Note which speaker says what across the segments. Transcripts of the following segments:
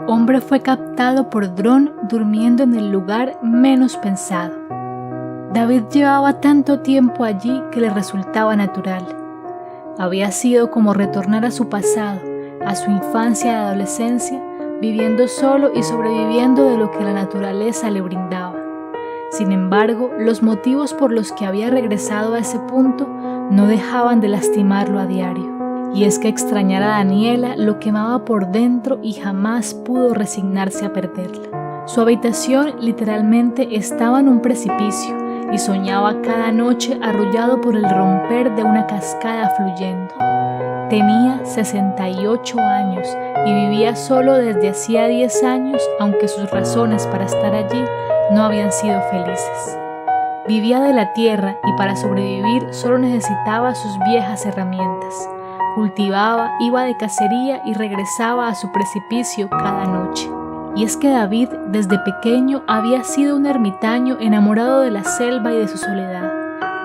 Speaker 1: hombre fue captado por dron durmiendo en el lugar menos pensado. David llevaba tanto tiempo allí que le resultaba natural. Había sido como retornar a su pasado, a su infancia y adolescencia, viviendo solo y sobreviviendo de lo que la naturaleza le brindaba. Sin embargo, los motivos por los que había regresado a ese punto no dejaban de lastimarlo a diario. Y es que extrañar a Daniela lo quemaba por dentro y jamás pudo resignarse a perderla. Su habitación literalmente estaba en un precipicio y soñaba cada noche arrullado por el romper de una cascada fluyendo. Tenía 68 años y vivía solo desde hacía 10 años, aunque sus razones para estar allí no habían sido felices. Vivía de la tierra y para sobrevivir solo necesitaba sus viejas herramientas. Cultivaba, iba de cacería y regresaba a su precipicio cada noche. Y es que David desde pequeño había sido un ermitaño enamorado de la selva y de su soledad.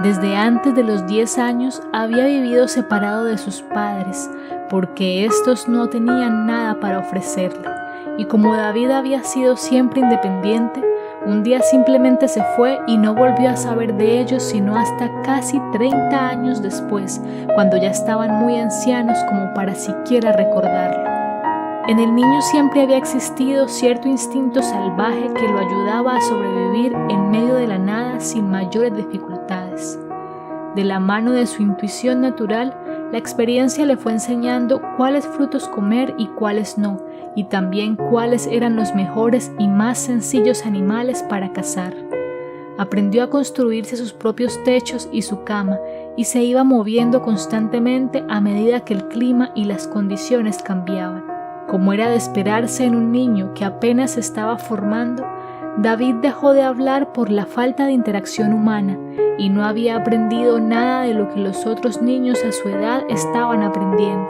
Speaker 1: Desde antes de los 10 años había vivido separado de sus padres porque estos no tenían nada para ofrecerle. Y como David había sido siempre independiente, un día simplemente se fue y no volvió a saber de ellos sino hasta casi 30 años después, cuando ya estaban muy ancianos como para siquiera recordarlo. En el niño siempre había existido cierto instinto salvaje que lo ayudaba a sobrevivir en medio de la nada sin mayores dificultades. De la mano de su intuición natural, la experiencia le fue enseñando cuáles frutos comer y cuáles no, y también cuáles eran los mejores y más sencillos animales para cazar. Aprendió a construirse sus propios techos y su cama, y se iba moviendo constantemente a medida que el clima y las condiciones cambiaban. Como era de esperarse en un niño que apenas se estaba formando, David dejó de hablar por la falta de interacción humana y no había aprendido nada de lo que los otros niños a su edad estaban aprendiendo.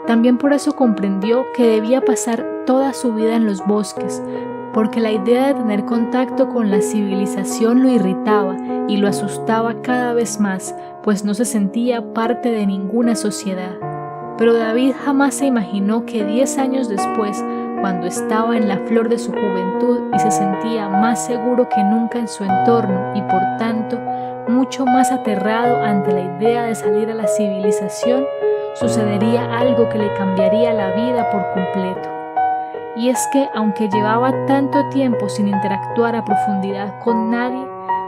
Speaker 1: También por eso comprendió que debía pasar toda su vida en los bosques, porque la idea de tener contacto con la civilización lo irritaba y lo asustaba cada vez más, pues no se sentía parte de ninguna sociedad. Pero David jamás se imaginó que 10 años después, cuando estaba en la flor de su juventud y se sentía más seguro que nunca en su entorno y por tanto mucho más aterrado ante la idea de salir a la civilización, sucedería algo que le cambiaría la vida por completo. Y es que, aunque llevaba tanto tiempo sin interactuar a profundidad con nadie,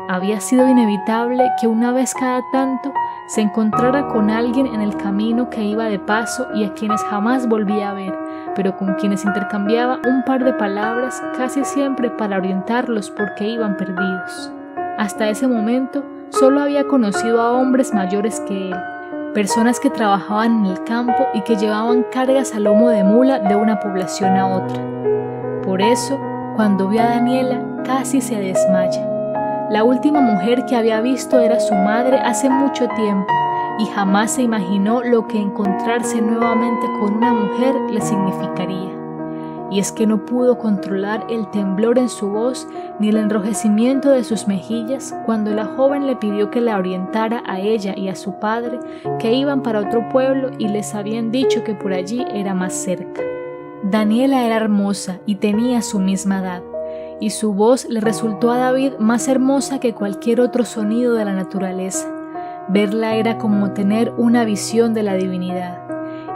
Speaker 1: había sido inevitable que una vez cada tanto se encontrara con alguien en el camino que iba de paso y a quienes jamás volvía a ver, pero con quienes intercambiaba un par de palabras casi siempre para orientarlos porque iban perdidos. Hasta ese momento solo había conocido a hombres mayores que él, personas que trabajaban en el campo y que llevaban cargas a lomo de mula de una población a otra. Por eso, cuando vio a Daniela, casi se desmaya. La última mujer que había visto era su madre hace mucho tiempo y jamás se imaginó lo que encontrarse nuevamente con una mujer le significaría. Y es que no pudo controlar el temblor en su voz ni el enrojecimiento de sus mejillas cuando la joven le pidió que la orientara a ella y a su padre, que iban para otro pueblo y les habían dicho que por allí era más cerca. Daniela era hermosa y tenía su misma edad, y su voz le resultó a David más hermosa que cualquier otro sonido de la naturaleza. Verla era como tener una visión de la divinidad,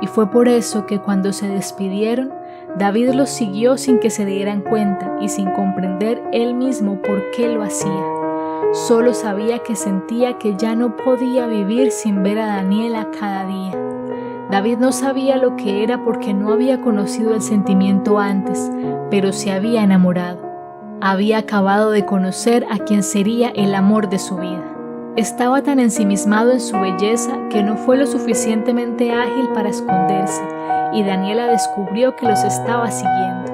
Speaker 1: y fue por eso que cuando se despidieron, David los siguió sin que se dieran cuenta y sin comprender él mismo por qué lo hacía. Solo sabía que sentía que ya no podía vivir sin ver a Daniela cada día. David no sabía lo que era porque no había conocido el sentimiento antes, pero se había enamorado. Había acabado de conocer a quien sería el amor de su vida. Estaba tan ensimismado en su belleza que no fue lo suficientemente ágil para esconderse, y Daniela descubrió que los estaba siguiendo.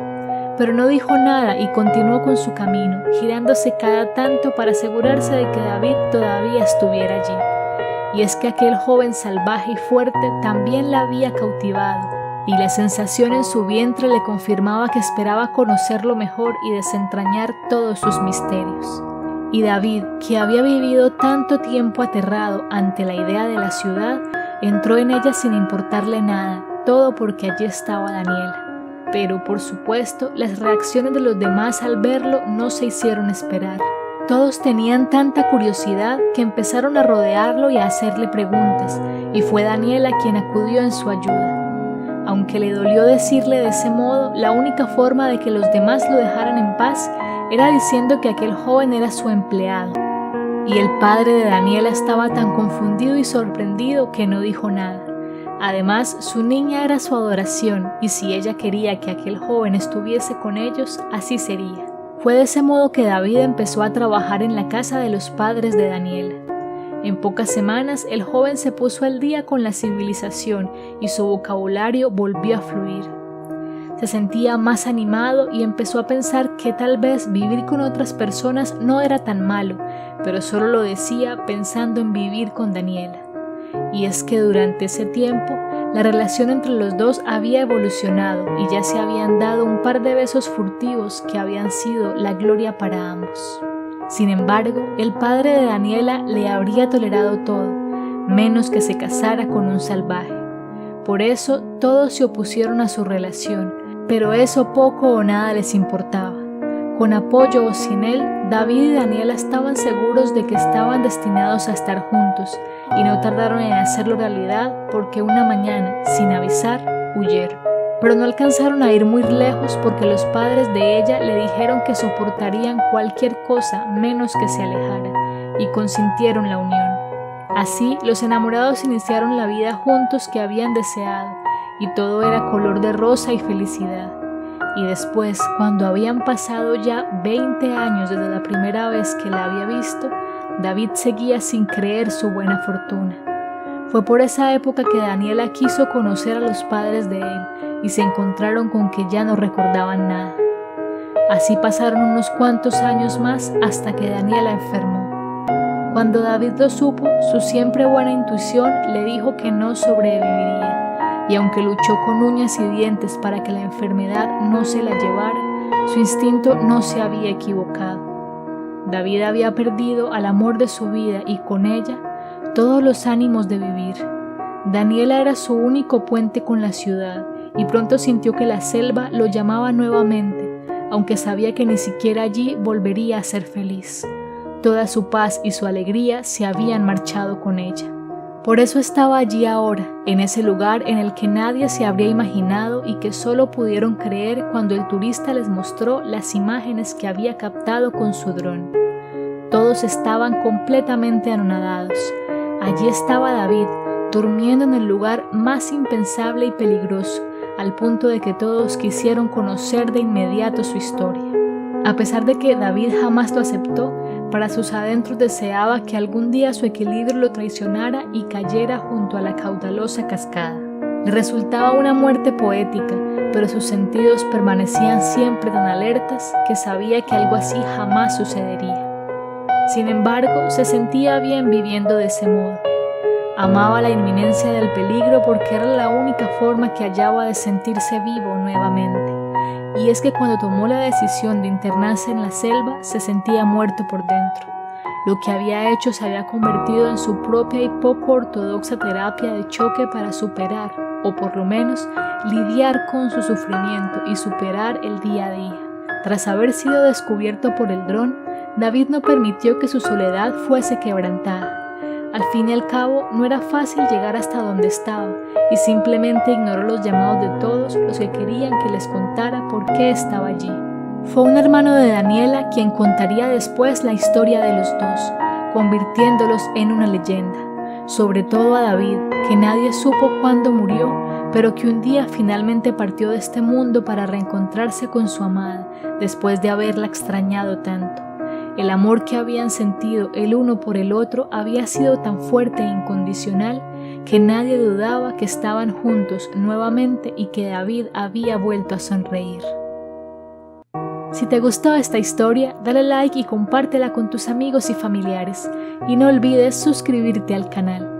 Speaker 1: Pero no dijo nada y continuó con su camino, girándose cada tanto para asegurarse de que David todavía estuviera allí. Y es que aquel joven salvaje y fuerte también la había cautivado, y la sensación en su vientre le confirmaba que esperaba conocerlo mejor y desentrañar todos sus misterios. Y David, que había vivido tanto tiempo aterrado ante la idea de la ciudad, entró en ella sin importarle nada, todo porque allí estaba Daniela. pero por supuesto las reacciones de los demás al verlo no se hicieron esperar. Todos tenían tanta curiosidad que empezaron a rodearlo y a hacerle preguntas, y fue Daniela quien acudió en su ayuda. Aunque le dolió decirle de ese modo, la única forma de que los demás lo dejaran en paz era diciendo que aquel joven era su empleado. Y el padre de Daniela estaba tan confundido y sorprendido que no dijo nada. Además, su niña era su adoración, y si ella quería que aquel joven estuviese con ellos, así sería. Fue de ese modo que David empezó a trabajar en la casa de los padres de Daniela. En pocas semanas, el joven se puso al día con la civilización y su vocabulario volvió a fluir. Se sentía más animado y empezó a pensar que tal vez vivir con otras personas no era tan malo, pero solo lo decía pensando en vivir con Daniela. Y es que durante ese tiempo, la relación entre los dos había evolucionado y ya se habían dado un par de besos furtivos que habían sido la gloria para ambos. Sin embargo, el padre de Daniela le habría tolerado todo, menos que se casara con un salvaje. Por eso, todos se opusieron a su relación, pero eso poco o nada les importaba. Con apoyo o sin él, David y Daniela estaban seguros de que estaban destinados a estar juntos, y no tardaron en hacerlo realidad porque una mañana, sin avisar, huyeron. Pero no alcanzaron a ir muy lejos porque los padres de ella le dijeron que soportarían cualquier cosa menos que se alejara, y consintieron la unión. Así, los enamorados iniciaron la vida juntos que habían deseado, y todo era color de rosa y felicidad. Y después, cuando habían pasado ya 20 años desde la primera vez que la había visto, David seguía sin creer su buena fortuna. Fue por esa época que Daniela quiso conocer a los padres de él y se encontraron con que ya no recordaban nada. Así pasaron unos cuantos años más hasta que Daniela enfermó. Cuando David lo supo, su siempre buena intuición le dijo que no sobreviviría, y aunque luchó con uñas y dientes para que la enfermedad no se la llevara, su instinto no se había equivocado. David había perdido al amor de su vida y con ella todos los ánimos de vivir. Daniela era su único puente con la ciudad y pronto sintió que la selva lo llamaba nuevamente, aunque sabía que ni siquiera allí volvería a ser feliz. Toda su paz y su alegría se habían marchado con ella. Por eso estaba allí ahora, en ese lugar en el que nadie se habría imaginado y que solo pudieron creer cuando el turista les mostró las imágenes que había captado con su dron. Todos estaban completamente anonadados. Allí estaba David, durmiendo en el lugar más impensable y peligroso, al punto de que todos quisieron conocer de inmediato su historia. A pesar de que David jamás lo aceptó, para sus adentros deseaba que algún día su equilibrio lo traicionara y cayera junto a la caudalosa cascada. Le resultaba una muerte poética, pero sus sentidos permanecían siempre tan alertas que sabía que algo así jamás sucedería. Sin embargo, se sentía bien viviendo de ese modo. Amaba la inminencia del peligro porque era la única forma que hallaba de sentirse vivo nuevamente. Y es que cuando tomó la decisión de internarse en la selva, se sentía muerto por dentro. Lo que había hecho se había convertido en su propia y poco ortodoxa terapia de choque para superar, o por lo menos lidiar con su sufrimiento y superar el día a día. Tras haber sido descubierto por el dron, David no permitió que su soledad fuese quebrantada. Al fin y al cabo, no era fácil llegar hasta donde estaba y simplemente ignoró los llamados de todos los que querían que les contara por qué estaba allí. Fue un hermano de Daniela quien contaría después la historia de los dos, convirtiéndolos en una leyenda. Sobre todo a David, que nadie supo cuándo murió, pero que un día finalmente partió de este mundo para reencontrarse con su amada, después de haberla extrañado tanto. El amor que habían sentido el uno por el otro había sido tan fuerte e incondicional que nadie dudaba que estaban juntos nuevamente y que David había vuelto a sonreír. Si te gustó esta historia, dale like y compártela con tus amigos y familiares. Y no olvides suscribirte al canal.